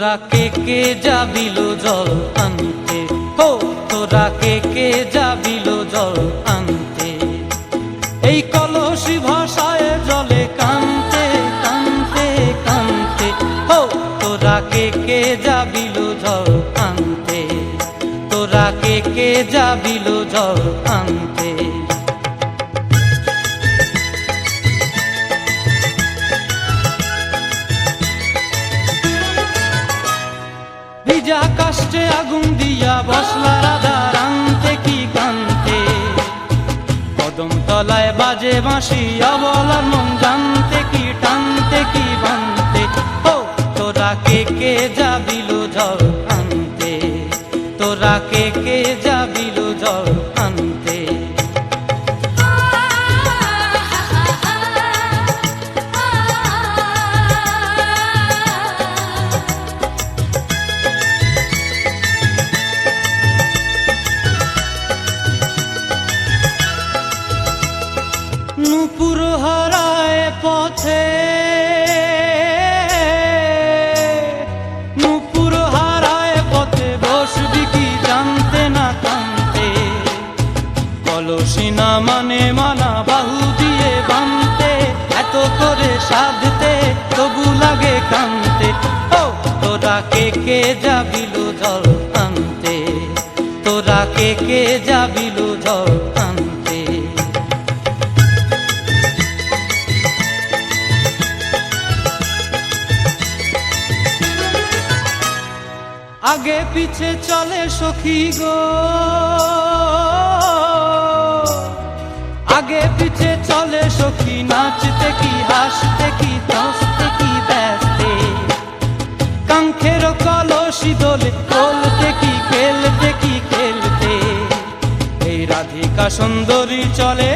তোরা কে যাবিল জল আনতে, হো তোরা কে যাবিল জল আনতে। এই কলসি ভাষায় জলে কানতে কানতে কানতে, হো তোরা কে যাবিল জল আনতে, তোরা কে যাবিল জল আনতে। ভিজা কাষ্টে আগুন দিয়া বসলা রাধা রানতে কি কানতে, কদম তলায় বাজে বাঁশি অবলার মন জানতে কি টানতে কি বানতে। ও তোরা কে যাবিল জল আনতে, তোরা কে যাবিল জল আনতে। নূপুর হারায় পথে, নূপুর হারায় পথে বসবি কি জানতে না কানতে। কলসি না মানে মানা বাহু দিয়ে বানতে, এত করে সাধতে তবু লাগে কানতে। ও তোরা কে যাবিল জল আনতে, তোরা কে যাবিল জল আনতে। আগে পিছে চলে সখী গো, আগে পিছে চলে সখী, নাচতে কি হাসতে কি হাসতে কি ব্যস্তে। কাঙ্ক্ষের কলসি দোলে বলতে কি খেলতে কি খেলতে। এই রাধিকা সুন্দরী চলে,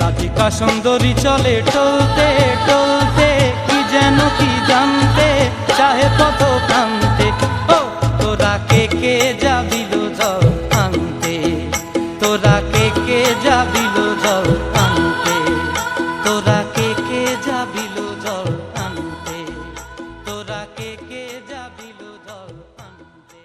রাধিকা সুন্দরী চলে টলতে টলতে, কি যেন কি জানতে চাহে পথ কান্তে। ও তোরা কে যাবিল জল আনতে, তোরা কে যাবিল জল আনতে, তোরা কে যাবিল জল আনতে, তোরা কে যাবিল জল আনতে।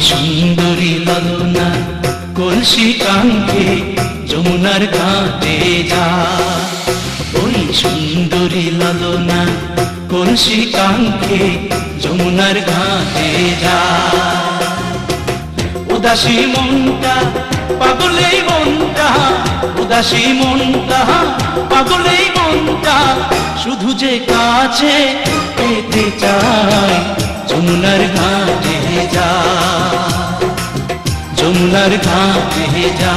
সুন্দরী ললনা কলসি কাঙ্ক্ষে যমুনার ঘাটে যা। ওই সুন্দরী ললনা কলসি কাঙ্ক্ষে যমুনার ঘাটে যা। উদাসী মনটা পাগলেই মনটা, উদাসী মনটা পাগলেই মনটা, শুধু যে কাছে পেতে চায় যমুনার ঘাটে যা, যমুনার ঘাটে যা।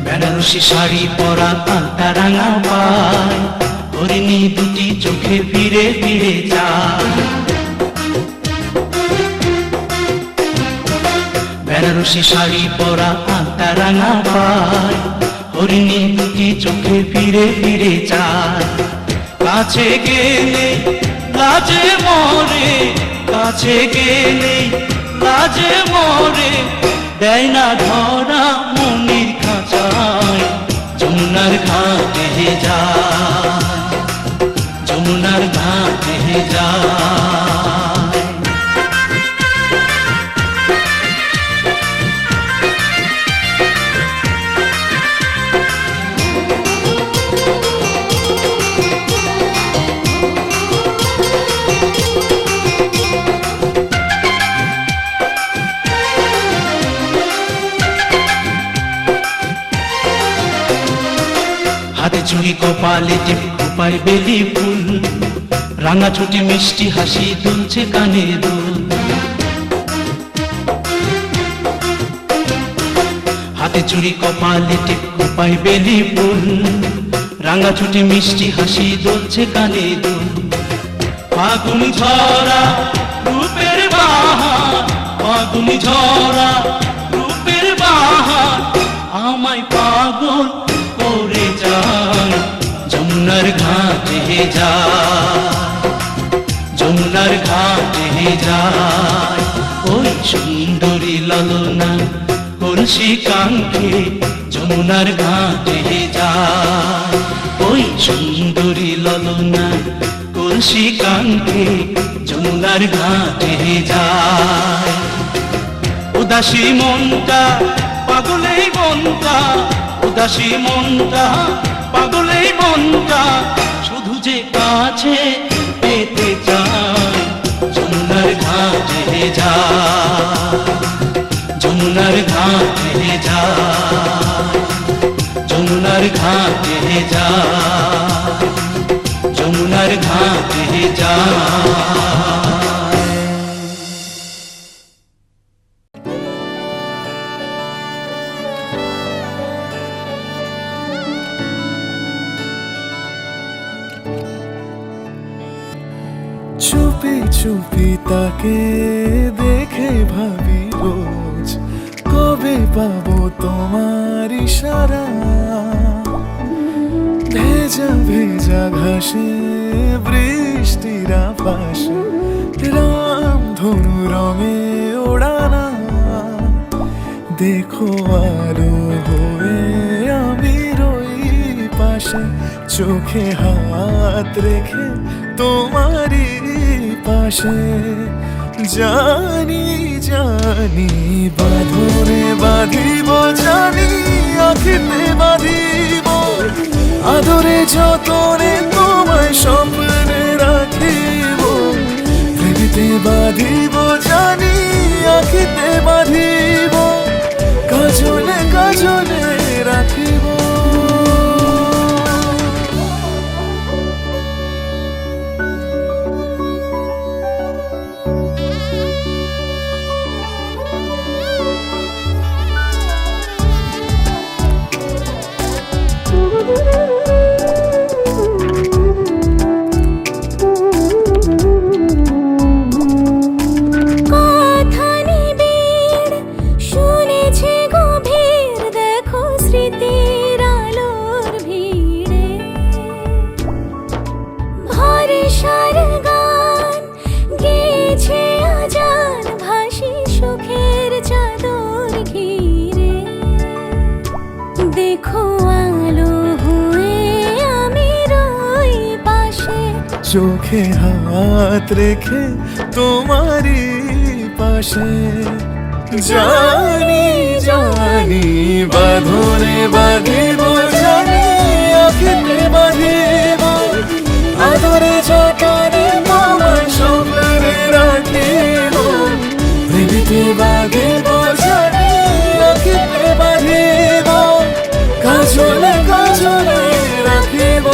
বেনারসি শাড়ি পরা আলতা রাঙা পায়, হরিণী দুটি চোখে ফিরে ফিরে যায়। বেনারসি শাড়ি পরা আলতা রাঙা পায়, হরিণী দুটি চোখে ফিরে ফিরে যায়। কাছে গেলে লাজে মরে, কাছে গেলে লাজে মরে, দেয় না ধরা মনির খাঁচায় যমুনার ঘাটে যায়, যমুনার ঘাটে যায়। হাতে চুড়ি কপালে টিপ খোপায় বেলি ফুল, রাঙা ছুটি মিষ্টি হাসি দুলছে কানে দুল। হাতে চুড়ি কপালে টিপ খোপায় বেলি ফুল, রাঙা ছুটি মিষ্টি হাসি দুলছে কানে দুল। ফাগুন ঝরা রূপের বাহার, ফাগুন ঝরা রূপের বাহার আমায় পাগল করে যায়। যমুনার ঘাটে যায়, যমুনার ঘাটে যায়, ওই সুন্দরী ললনা কলসি কাঙ্ক্ষে যমুনার ঘাটে যায়। ওই সুন্দরী ললনা কলসি কাঙ্ক্ষে যমুনার ঘাটে যায়। উদাসী মনটা পাগলেই মনটা, উদাসী মনটা পাগলেই মনটা শুধু যে কাছে পেতে চায়। যমুনার ঘাটে যায়, যমুনার ঘাটে যায়, যমুনার ঘাটে যায়, যমুনার ঘাটে যায়। চুপি চুপি তাকে দেখে ভাবি রোজ, কবে পাবো তোমার ইশারা। ভেজা ভেজা ঘাসে বৃষ্টির আভাসে রামধনু রঙে ওড়ানা। দেখো আলো হয়ে আমি রই পাশে, চোখে হাত রেখে তোমারই পাশে। জানি জানি বাঁধনে বাঁধিব, জানি আঁখিতে বাঁধিব, আদরে যতনে তোমায় স্বপ্নে রাখিব। প্রেমেতে বাঁধিব, জানি আঁখিতে বাঁধিব, কাজলে কাজলে রাখিব। চোখে হাত রেখে তোমারই পাশে। জানি জানি বাঁধনে বাঁধিব, জানি আঁখিতে বাঁধিব, আদরে যতনে তোমায় স্বপ্নে রাখিব। প্রেমেতে বাঁধিব, জানি আঁখিতে বাঁধিব, কাজলে কাজলে রাখিব।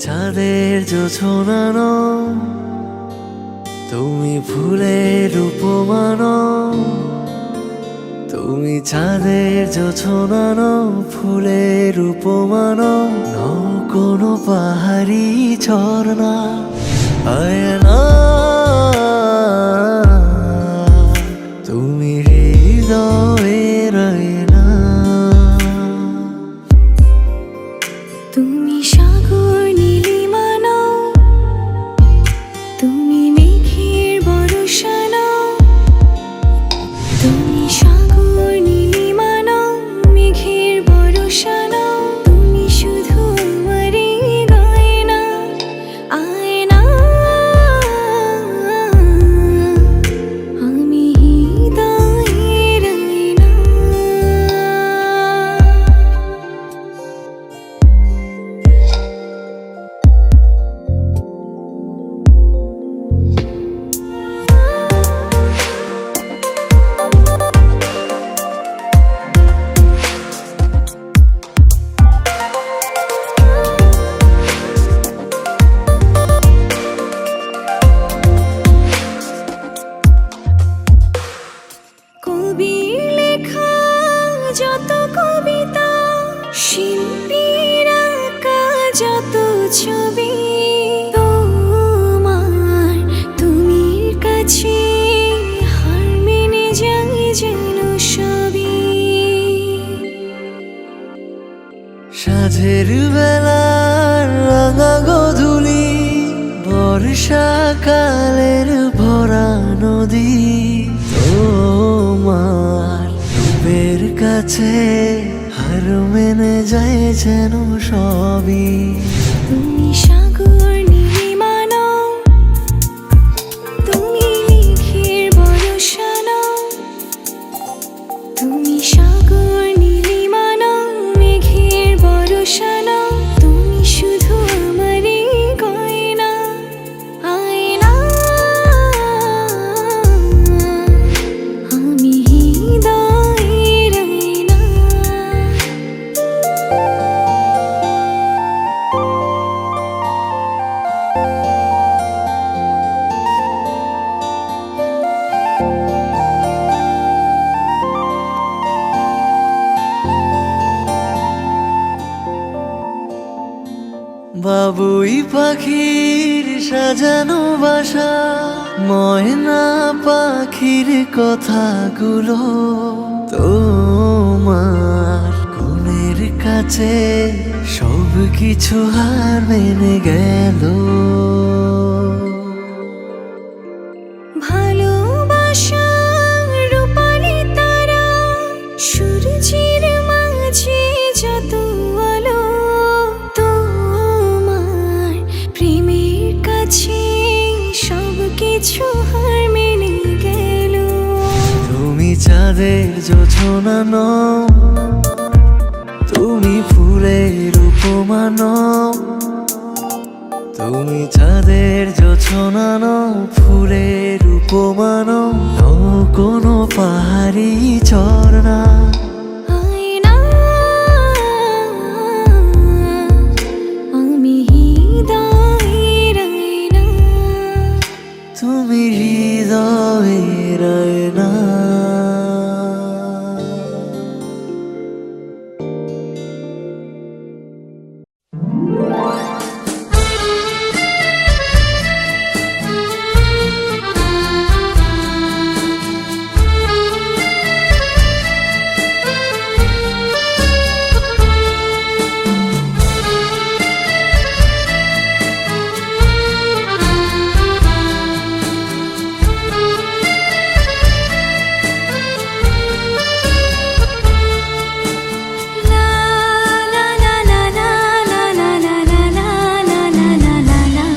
চাঁদের জোছনা নও, তুমি ফুলের উপমান। তুমি চাঁদের জোছনা নও, ফুলের উপমান, নও কোনো পাহাড়ি ঝর্ণা। আয়না তুমি হৃদয়ের আয়না। তুমি সাগর নীলিমা নও, তুমি মেঘের বর্ষা নও। তুমি সাগর নীলিমা নও, মেঘের বর্ষা নও। তুমি সাঝের বেলার রাঙা গধূলি, বর্ষাকালের ভরা নদী, তোমার রূপের কাছে হার মেনে যায় যেন সবই। তুমি সাগর নীলিমা নও, তুমি মেঘের বর্ষা নও। তুমি সাগর নীলিমা নও, মেঘের বর্ষা নও। তুমি শুধু আমারই গয়না, আয়না। আমি হৃদয়ের আয়না। বাবুই পাখির সাজানো বাসা, ময়না পাখির কথাগুলো তোমার গুণের কাছে সব কিছু হার মেনে গেল। ভালোবাসা রূপালি তারা, সূর্যের মাঝে যত আলো। তোমার প্রেমের কাছে সব কিছু হার মেনে গেল। তুমি চাঁদের জোছনা নও, তুমি ফুলের উপমা নও। তুমি চাঁদের জোছনা নও, ফুলের উপমা নও, নও কোনো পাহাড়ি ঝর্ণা। আয়না। আমি হৃদয়ের আয়না। তুমি হৃদয়ের আয়না। লা লা লা লা লা লা লা লা লা লা লা লা লা লা।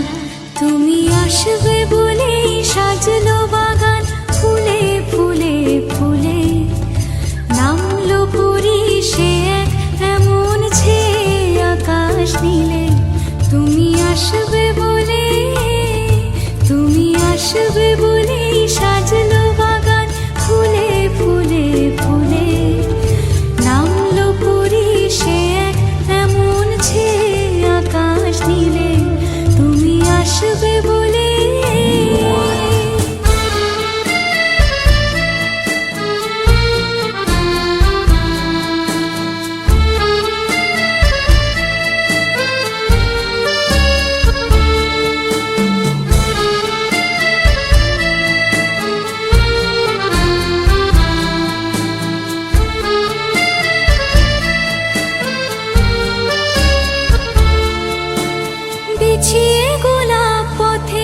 তুমি আসবে বলে সাজলো বাগান, ফুলে ফুলে ফুলে। নামলো পুরী সে এক এমন ছেয়ে আকাশ নীলে। তুমি আসবে বলে, তুমি আসবে বলে সাজলো বাগান, ফুলে ফুলে ফুলে। নামলো পুরী সে এক এমন ছেয়ে আকাশ নীলে। তুমি আসবে বলে। বিছিয়ে গোলাপ পথে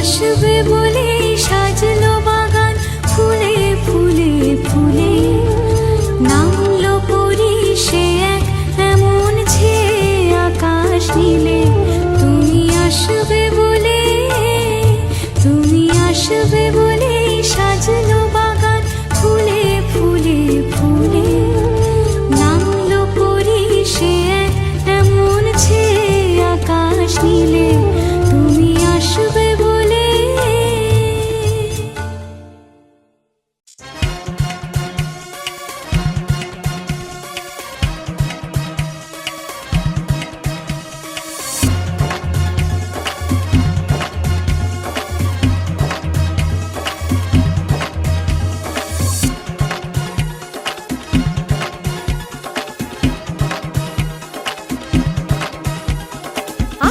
আসবে বলে সাজলো বাগান ফুলে ফুলে ফুলে নামলো পরি সে এক এমন ছে আকাশ নীলে তুমি আসবে বলে সাজলো বাগান ফুলে ফুলে ফুলে নামলো পরি সে এক এমন ছে আকাশ নীলে তুমি আসবে বলে।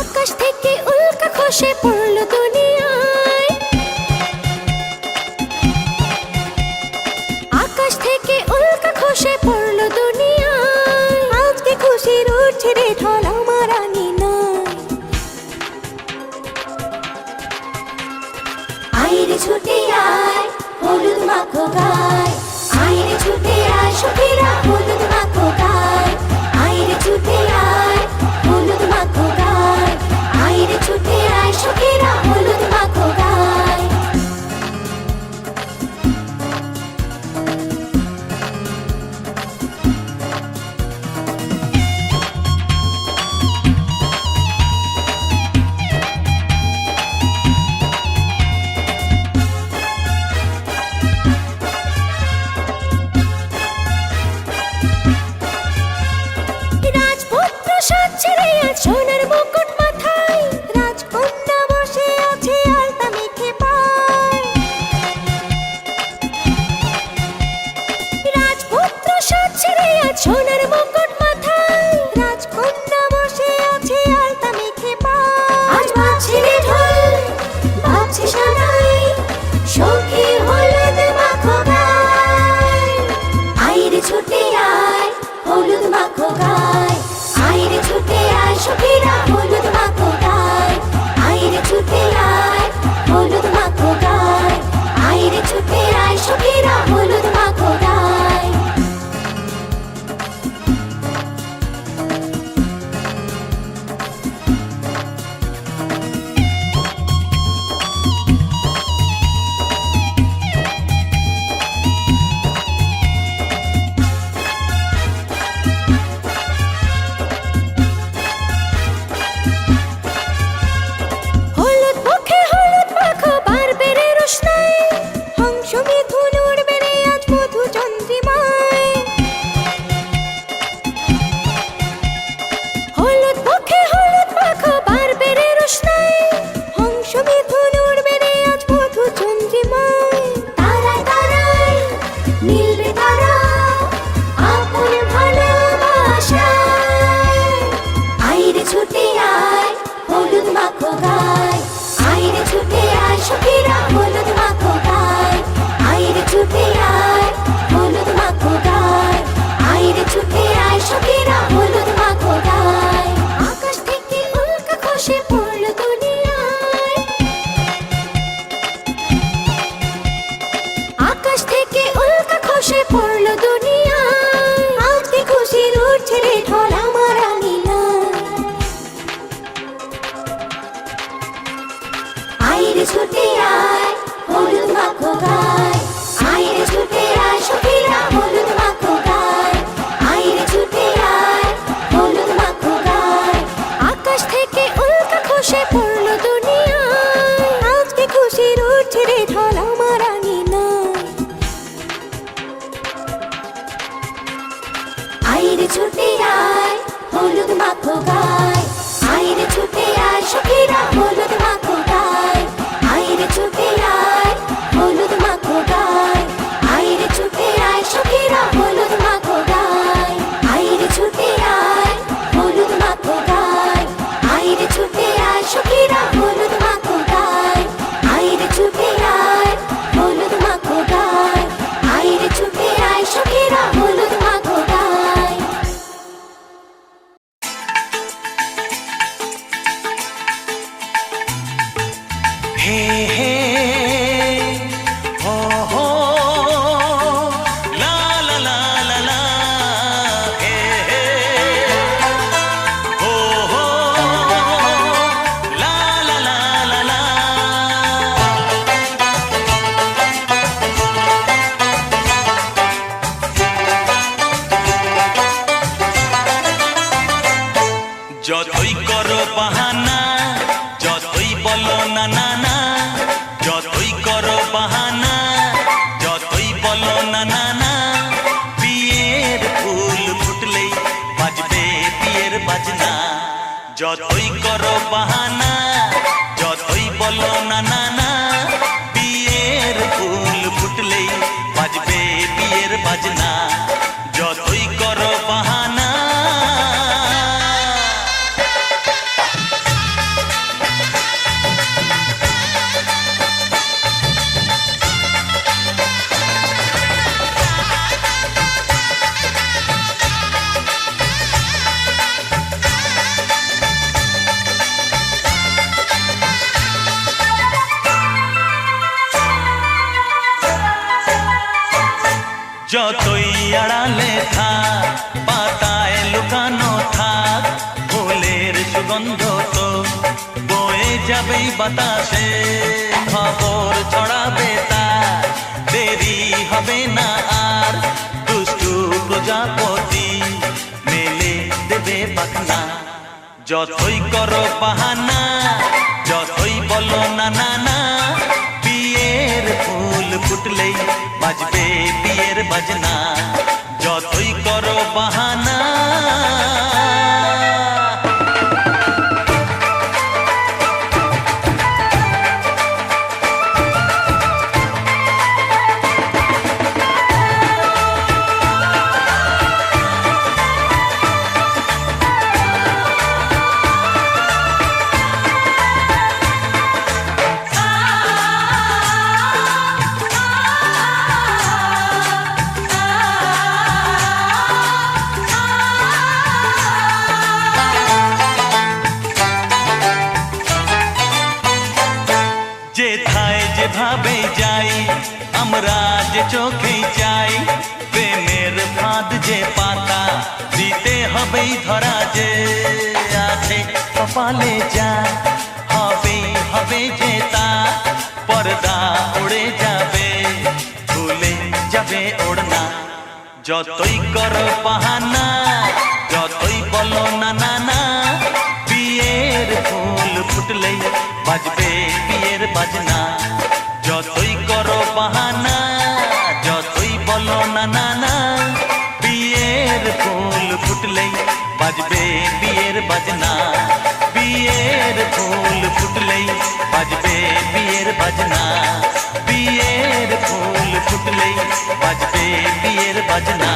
আকাশ থেকে উল্কা খসে পড়লো দুনিয়ায়, আকাশ থেকে উল্কা খসে পড়লো দুনিয়ায়, আজকে খুশির উঠছে রে ঢল আমার রানী নাই। আইরে ছুটে আয় হলুদ মাখো গায়, আইরে ছুটে আয় সখীরা হলুদ মাখো গায়, আইরে ছুটে আয় হলুদ মাখো গায়, আইরে ছুটে আয় সখীরা হলুদ মাখো গায়। রাজপুত্র সাজছে রে আজ সোনার মুকুট মাথায়, রাজকন্যা বসে আছে আলতা মেখে পায়। রাজপুত্র সাজছে রে আজ সোনার মুকুট মাথায়, রাজকন্যা বসে আছে আলতা মেখে পায়। আজ বাজছে রে ঢোল বাজছে সানাই, সখী হলুদ মাখো গায়, আইরে ছুটে আয় হলুদ মাখো গায়, আইরে ছুটে আয় সখীরা হলুদ মাখো গায়, আইরে ছুটে আয় হলুদ মাখো গায়, আইরে ছুটে আয় সখীরা হলুদ মাখো গায়। হলুদ মুখে হলুদ মাখো বাড়বে রে রোশনাই, হংস মিথুন উড়বে রে আজ মধু চন্দ্রিমায়। হলুদ মুখে হলুদ মাখো বাড়বে রে রোশনাই, হংস মিথুন উড়বে রে আজ মধু চন্দ্রিমায়। তারায় তারায় মিলবে তারা আপন ভালোবাসায়, আইরে ছুটে আয় হলুদ মাখো গায়, আইরে ছুটে আয় সখীরা হলুদ মাখো গায়, আইরে ছুটে আয় হলুদ মাখো গায়, আইরে ছুটে আয় সখীরা হলুদ মাখো গায়। আকাশ থেকে উল্কা খসে পড়লো দুনিয়ায়, আকাশ থেকে উল্কা খসে পড়লো দুনিয়ায়, আজকে খুশির উঠছে রে ঢল আমার রানী নাই। আইরে ছুটে আয় হলুদ মাখো গায়, আইরে ছুটে আয় সখীরা হলুদ মাখো গায়, আইরে ছুটে আয় হলুদ মাখো গায়, আকাশ থেকে উল্কা খসে পড়লো দুনিয়ায়, আজকে খুশির উঠছে রে ঢল আমার রানী নাই। আইরে ছুটে আয় হলুদ মাখো গায়, আইরে ছুটে আয় সখীরা হলুদ মাখো গায়, আইরে ছুটে আয় হলুদ মাখো গায়, আইরে ছুটে আয় সখীরা হলুদ মাখো গায়, আইরে ছুটে আয় হলুদ মাখো গায়, আইরে ছুটে আয় সখীরা হলুদ মাখো গায়, আইরে ছুটে আয় হে হে হো হো লা লা লা লা লা হে হে হো হো লা লা লা লা লা। যতই করো বাহানা, যতই বলো না না না, যতই করো বাহানা, যতই বলো না না না, বিয়ের ফুল ফুটলেই বাজবে বিয়ের বাজনা। যতই করো বাহানা, যতই বলো না না না, বিয়ের ফুল ফুটলেই বাজবে বিয়ের বাজনা। যতই করো বাহানা। যতই আড়ালে থাক, পাতায় লুকানো থাক, ফুলের সুগন্ধ তো বয়ে যাবেই বাতাসে। খবর ছড়াবে তার, দেরি হবে না আর, দুষ্টু প্রজাপতি মেলে দেবে পাখনা। যতই করো বাহানা, যতই বলো না না না, বিয়ের ফুল ফুটলেই বাজবে বিয়ের বাজনা। যতই করো বাহানা। যেথায় যেভাবে যাই, আমরা যে চোখেই চাই, প্রেমের ফাঁদ যে পাতা দিতে হবেই ধরা। যে আছে কপালে যা হবে হবে যে তা, পর্দা উড়ে যাবে, ভুলে যাবে ওড়না। যতই করো বাহানা, যতই বলো না না না, বিয়ের ফুল ফুটলেই বাজবে বিয়ের বাজনা। যতই করো বাহানা, যতই বলো না না না, বিয়ের ফুল ফুটলেই বাজবে বিয়ের বাজনা। বিয়ের ফুল ফুটলেই বাজবে বিয়ের বাজনা। বিয়ের ফুল ফুটলেই বাজবে বিয়ের বাজনা।